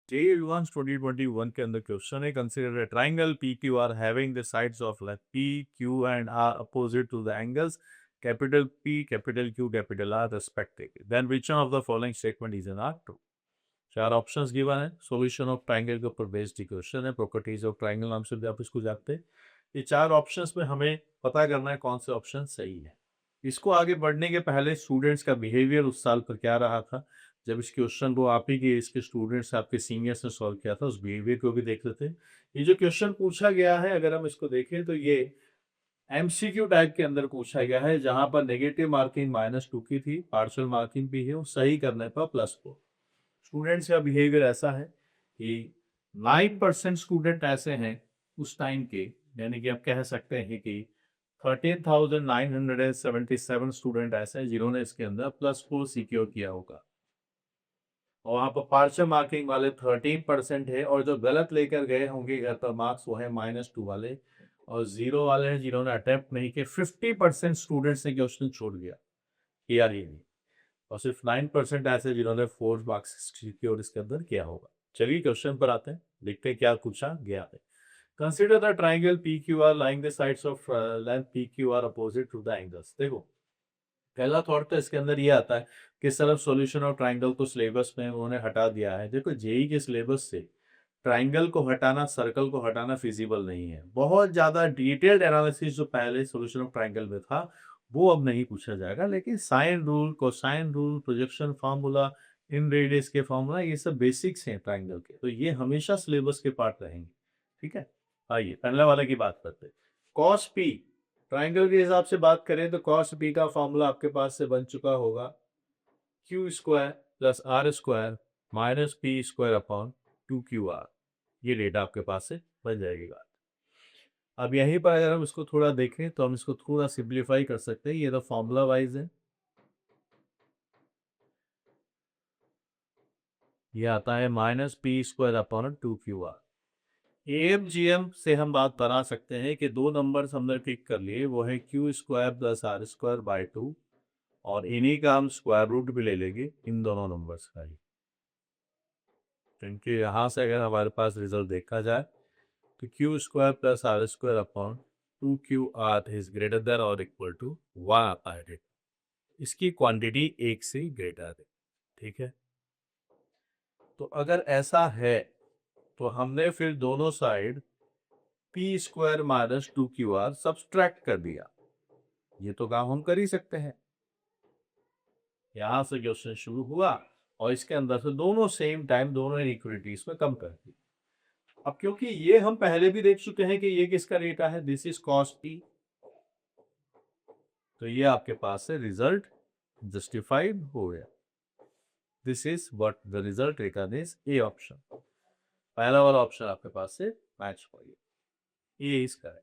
JEE 2021 के अंदर question है, consider a triangle PQR having the sides of length P, Q and R opposite to the angles capital P, capital Q, capital R respectively. Then which one of the following statement is not true? चार options given है, solution of triangle के ऊपर based question है, properties of triangle नाम से भी आप इसको जानते हैं। ये चार ऑप्शंस में हमें पता करना है कौन से ऑप्शन सही है। इसको आगे बढ़ने के पहले स्टूडेंट्स का बिहेवियर उस साल पर क्या रहा था, जब इस क्वेश्चन को आप ही के इसके स्टूडेंट्स आपके सीनियर्स ने सॉल्व किया था, उस बिहेवियर को भी देख लेते हैं। ये जो क्वेश्चन पूछा गया है, अगर हम इसको देखें तो ये एमसीक्यू टाइप के अंदर पूछा गया है, जहां पर नेगेटिव मार्किंग -2 की थी, पार्शियल मार्किंग भी है, सही करने पर +4। स्टूडेंट्स का बिहेवियर ऐसा है कि 9% स्टूडेंट ऐसे हैं उस टाइम के, यानी कि आप कह सकते हैं कि 13,977 स्टूडेंट ऐसे हैं जिन्होंने इसके अंदर +4 सिक्योर किया होगा, और वहाँ पर पार्शियल मार्किंग वाले 13% है, और जो गलत लेकर गए होंगे घर पर मार्क्स वो है -2 वाले, और 0 वाले हैं जिन्होंने अटेम्प्ट नहीं किए। 50% स्टूडेंट्स ने क्वेश्चन छोड़ दिया, किया ही नहीं, और सिर्फ 9% ऐसे जिन्होंने 4 मार्क्स सिक्योर इसके अंदर किया होगा। चलिए क्वेश्चन पर आते हैं, देखते हैं क्या पूछा गया है। Consider the triangle PQR lying the sides of length PQR opposite to the angles. देखो, पहला थॉट तो इसके अंदर ये आता है कि सर सॉल्यूशन ऑफ ट्राइंगल को सिलेबस में उन्होंने हटा दिया है। देखो, जेई के सिलेबस से ट्राइंगल को हटाना, सर्कल को हटाना फिजिबल नहीं है। बहुत ज्यादा डिटेल्ड एनालिसिस जो पहले सॉल्यूशन ऑफ ट्राइंगल में था वो अब नहीं पूछा जाएगा, लेकिन sine rule, cosine rule, projection formula, in radius के फार्मूला, ये सब बेसिक्स हैं ट्राइंगल के, तो ये हमेशा सिलेबस के पार्ट रहेंगे। ठीक है, आइए पहले वाले की बात करते हैं। कॉस पी, ट्राइंगल के हिसाब से बात करें तो कॉस पी का फॉर्मूला आपके पास से बन चुका होगा Q² plus R² minus P² upon 2QR। ये डेटा आपके पास से बन जाएगी बात। अब यहीं पर अगर हम इसको थोड़ा देखें तो हम इसको थोड़ा सिंप्लीफाई कर सकते हैं। ये तो फॉर्मूला वाइज है, ये आता है -P² अपॉन 2QR। AMGM से हम बात बना सकते हैं कि दो नंबर्स हमने ठीक कर लिए, वो है Q² प्लस R² बाई 2, और इन्हीं का हम स्क्वायर रूट भी ले लेंगे इन दोनों नंबर्स का ही, क्योंकि यहाँ से अगर हमारे पास रिजल्ट देखा जाए तो Q² plus R² upon 2QR is greater than और इक्वल टू 1 आता है। इसकी क्वांटिटी 1 से ग्रेटर है। ठीक है, तो अगर ऐसा है तो हमने फिर दोनों side P² minus 2QR subtract कर दिया। ये तो काम हम कर ही सकते हैं। यहां से क्वेश्चन शुरू हुआ और इसके अंदर से दोनों सेम टाइम दोनों इनइक्वालिटीज में कम कर दी। अब क्योंकि ये हम पहले भी देख चुके हैं कि ये किसका डेटा है, दिस इज कॉस पी, तो ये आपके पास से रिजल्ट जस्टिफाइड हो गया। This is what the result return is A option. पहला वाला ऑप्शन आपके पास से मैच हो गया, ये इसका है।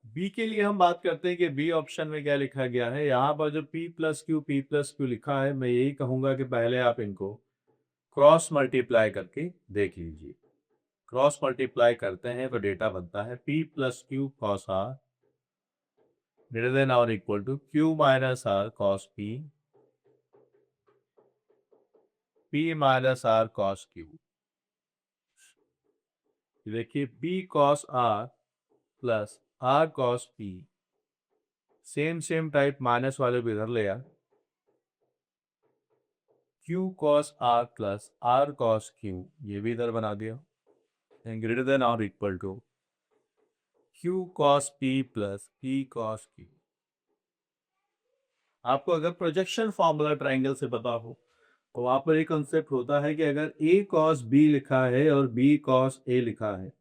बी के लिए हम बात करते हैं कि बी ऑप्शन में क्या लिखा गया है। यहाँ पर जो P+Q लिखा है, मैं यही कहूंगा कि पहले आप इनको क्रॉस मल्टीप्लाई करके देख लीजिए। क्रॉस मल्टीप्लाई करते हैं तो डेटा बनता है P+Q cos R greater than और equal to Q minus R cos P, P minus R cos Q। देखिए, P cos R plus R cos P, same type minus वाले को इधर ले आ, Q cos R plus R cos Q, ये भी इधर बना दिया, ग्रेटर देन और equal to Q cos P plus P cos Q। आपको अगर प्रोजेक्शन फॉर्मूला ट्राइंगल से पता हो तो वहां पर एक कंसेप्ट होता है कि अगर A cos B लिखा है और B cos A लिखा है,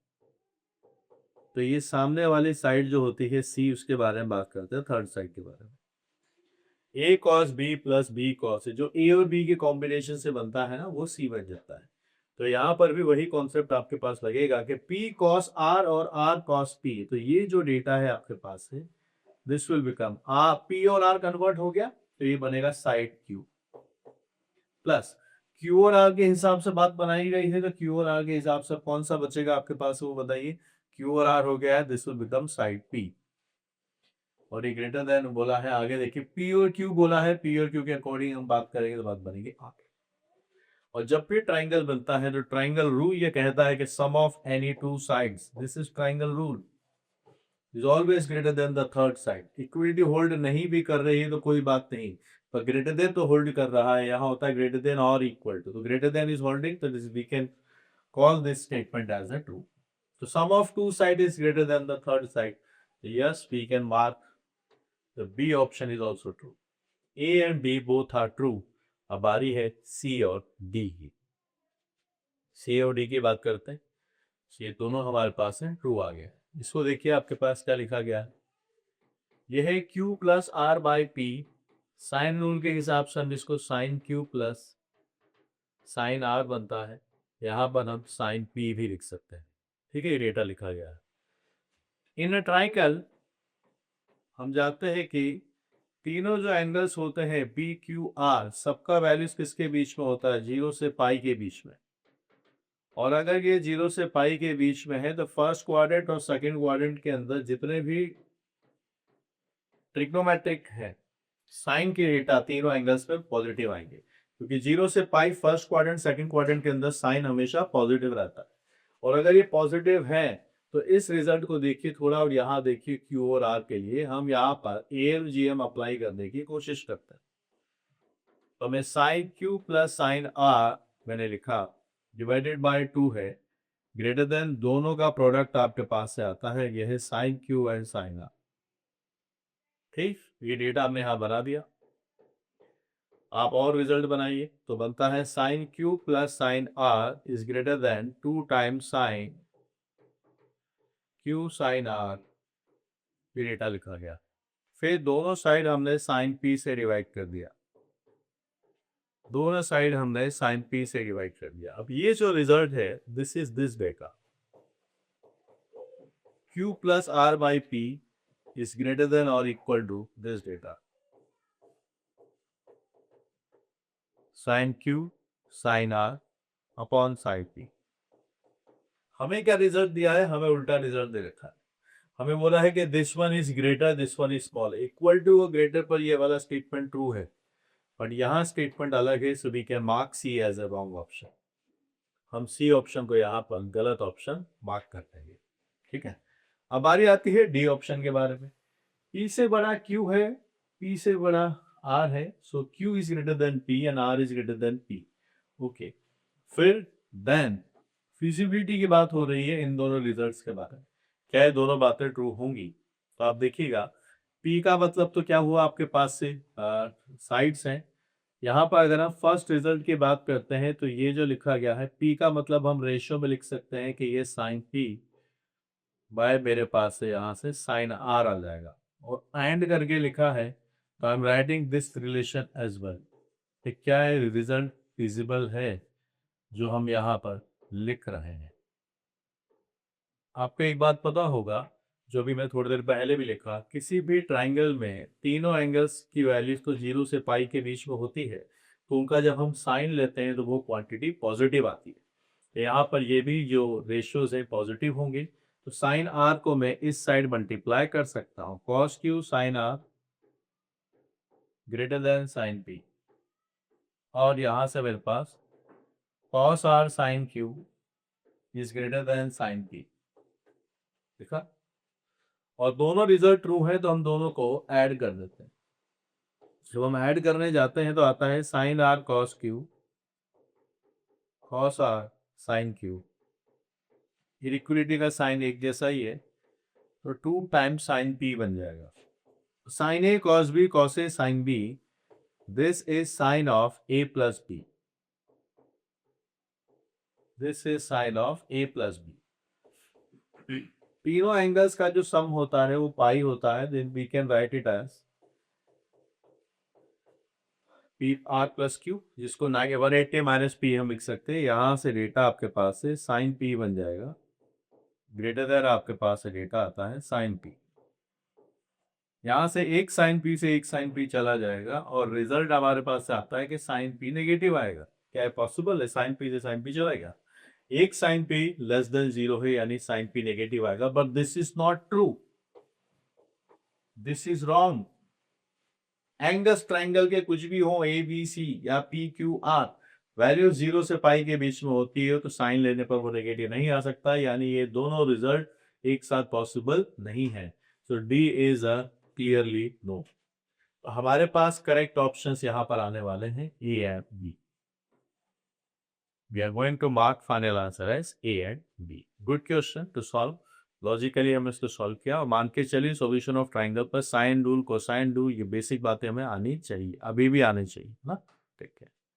तो ये सामने वाली साइड जो होती है C, उसके बारे में बात करते हैं, थर्ड साइड के बारे में। A cos B plus B cos A, जो A और B के कॉम्बिनेशन से बनता है ना, वो C बन जाता है। तो यहाँ पर भी वही कॉन्सेप्ट आपके पास लगेगा कि P cos R और R cos P, तो ये जो डेटा है आपके पास है, दिस विल बिकम P और R कन्वर्ट हो गया तो ये बनेगा साइड Q, प्लस Q और R के हिसाब से बात बनाई गई है, तो Q और R के हिसाब से कौन सा बचेगा आपके पास, वो बताइए। Q और R हो गया है, this will become side P, और ये ग्रेटर देन बोला है। आगे देखिए P और Q बोला है, P और Q के अकॉर्डिंग हम बात करेंगे तो बात बनेगी आगे। और जब भी ट्राइंगल बनता है तो ट्राइंगल रूल ये कहता है कि sum of any two sides, this is triangle rule, is always greater than the third side. Equity hold नहीं भी कर रही है तो कोई बात नहीं, पर ग्रेटर देन तो होल्ड कर रहा है, यहाँ होता है ग्रेटर देन और इक्वल टू, तो ग्रेटर देन इज होल्डिंग, तो this we can call this statement as a true. So sum of two side is greater than the third side. So yes, we can mark the B option is also true. A and B both are true. अब बारी है C और D की। C और D की बात करते हैं। ये दोनों हमारे पास है, ट्रू आ गया। इसको देखिए आपके पास क्या लिखा गया है। यह है Q plus R by P। Sine rule के हिसाब से हम इसको sine Q plus sine R बनता है। यहाँ पर हम साइन P भी लिख सकते हैं, ठीक है, ये डेटा लिखा गया है। इन अ ट्राइंगल हम जानते हैं कि तीनों जो एंगल्स होते हैं पी क्यू आर, सबका वैल्यूज किसके बीच में होता है, 0 से पाई के बीच में। और अगर ये 0 से पाई के बीच में है तो फर्स्ट क्वाड्रेंट और सेकंड क्वाड्रेंट के अंदर जितने भी ट्रिग्नोमेट्रिक है साइन के डेटा तीनों एंगल्स में पॉजिटिव आएंगे, क्योंकि 0 से पाई फर्स्ट क्वाड्रेंट सेकंड क्वाड्रेंट के अंदर साइन हमेशा पॉजिटिव रहता है। और अगर ये पॉजिटिव है तो इस रिजल्ट को देखिए थोड़ा, और यहाँ देखिए क्यू और आर के लिए हम यहाँ पर ALGM अप्लाई करने की कोशिश करते हैं। तो मैं sine Q plus sine R मैंने लिखा डिवाइडेड बाय 2 है, ग्रेटर देन दोनों का प्रोडक्ट आपके पास से आता है, यह है sine Q and sine R. ठीक, ये डेटा हमने यहाँ बना दिया। आप और रिजल्ट बनाइए तो बनता है sine Q plus sine R is greater than 2 times sine Q sine R, ये डेटा लिखा गया। फिर दोनों साइड हमने साइन पी से डिवाइड कर दिया, दोनों साइड हमने साइन पी से डिवाइड कर दिया। अब ये जो रिजल्ट है this is this data, Q plus R by P is greater than और equal to this data, sine Q sine R upon sine P. हमें क्या रिजल्ट दिया है, हमें उल्टा रिजल्ट दे रखा है। हमें बोला है कि this one is greater this one is small, equal to और ग्रेटर पर ये वाला स्टेटमेंट ट्रू है, बट यहाँ स्टेटमेंट अलग है, so we can mark C as a wrong option. हम सी ऑप्शन को यहाँ पर गलत ऑप्शन मार्क कर देंगे, ठीक है। अब बारी आती है डी ऑप्शन के बारे में। पी से बड़ा क्यू है, पी से बड़ा आर है, so Q is greater than P and R is greater than P. Okay, फिर देन फिजिबिलिटी की बात हो रही है इन दोनों रिजल्ट्स के बारे में, क्या ये दोनों बातें ट्रू होंगी। तो आप देखिएगा पी का मतलब तो क्या हुआ, आपके पास से साइड्स हैं। यहाँ पर अगर हम फर्स्ट रिजल्ट की बात करते हैं तो ये जो लिखा गया है पी का मतलब हम रेशियो में लिख सकते हैं कि ये साइन पी बाय मेरे पास से यहाँ से साइन आर आ जाएगा, और एंड करके लिखा है तो I am writing this relation as well. क्या है रिजल्ट फिजिबल है जो हम यहाँ पर लिख रहे हैं। आपको एक बात पता होगा, जो भी मैं थोड़ी देर पहले भी लिखा, किसी भी ट्राइंगल में तीनों एंगल्स की वैल्यूज तो 0 से पाई के बीच में होती है, तो उनका जब हम साइन लेते हैं तो वो क्वांटिटी पॉजिटिव आती है। तो यहाँ पर ये भी जो रेशियोज है पॉजिटिव होंगे, तो साइन आर को मैं इस साइड मल्टीप्लाई कर सकता हूँ, cos Q sine R greater than sine P, और यहाँ से मेरे पास cos R sine Q is greater than sine P, देखा। और दोनों रिजल्ट ट्रू है तो हम दोनों को ऐड कर देते हैं। जब हम ऐड करने जाते हैं तो आता है sine R cos Q cos R sine Q, equality का साइन एक जैसा ही है, तो 2 टाइम्स साइन पी बन जाएगा। Sine A cos B cos A sine B, this is sine of A plus B, this is sine of A plus B. तीनों angles का जो सम होता है वो पाई होता है, then we can write it as P R plus Q, जिसको ना 180 माइनस पी हम लिख सकते हैं। यहाँ से डेटा आपके पास से साइन पी बन जाएगा, ग्रेटर देन आपके पास से डेटा आता है साइन पी। यहाँ से एक साइन पी से एक साइन पी चला जाएगा और रिजल्ट हमारे पास से आता है कि साइन पी नेगेटिव आएगा। क्या है पॉसिबल है साइन पी से साइन पी चलेगा? एक साइन पी लेस देन 0 है, यानी साइन पी नेगेटिव आएगा, but this is not true, this is wrong. Angles triangle के कुछ भी हो ए बी सी या पी क्यू आर, वैल्यू 0 से पाई के बीच में होती है तो साइन लेने पर वो नेगेटिव नहीं आ सकता, यानी ये दोनों रिजल्ट एक साथ पॉसिबल नहीं है। So D is a clearly no. हमारे पास करेक्ट ऑप्शंस यहाँ पर आने वाले हैं A and B. We are going to mark final answer as A and B. Good question to solve. Logically हमने इसको सॉल्व किया और मान के चलिए सॉल्यूशन ऑफ ट्राइंगल पर साइन रूल, कोसाइन रूल, ये बेसिक बातें हमें आनी चाहिए, अभी भी आनी चाहिए ना। ठीक है।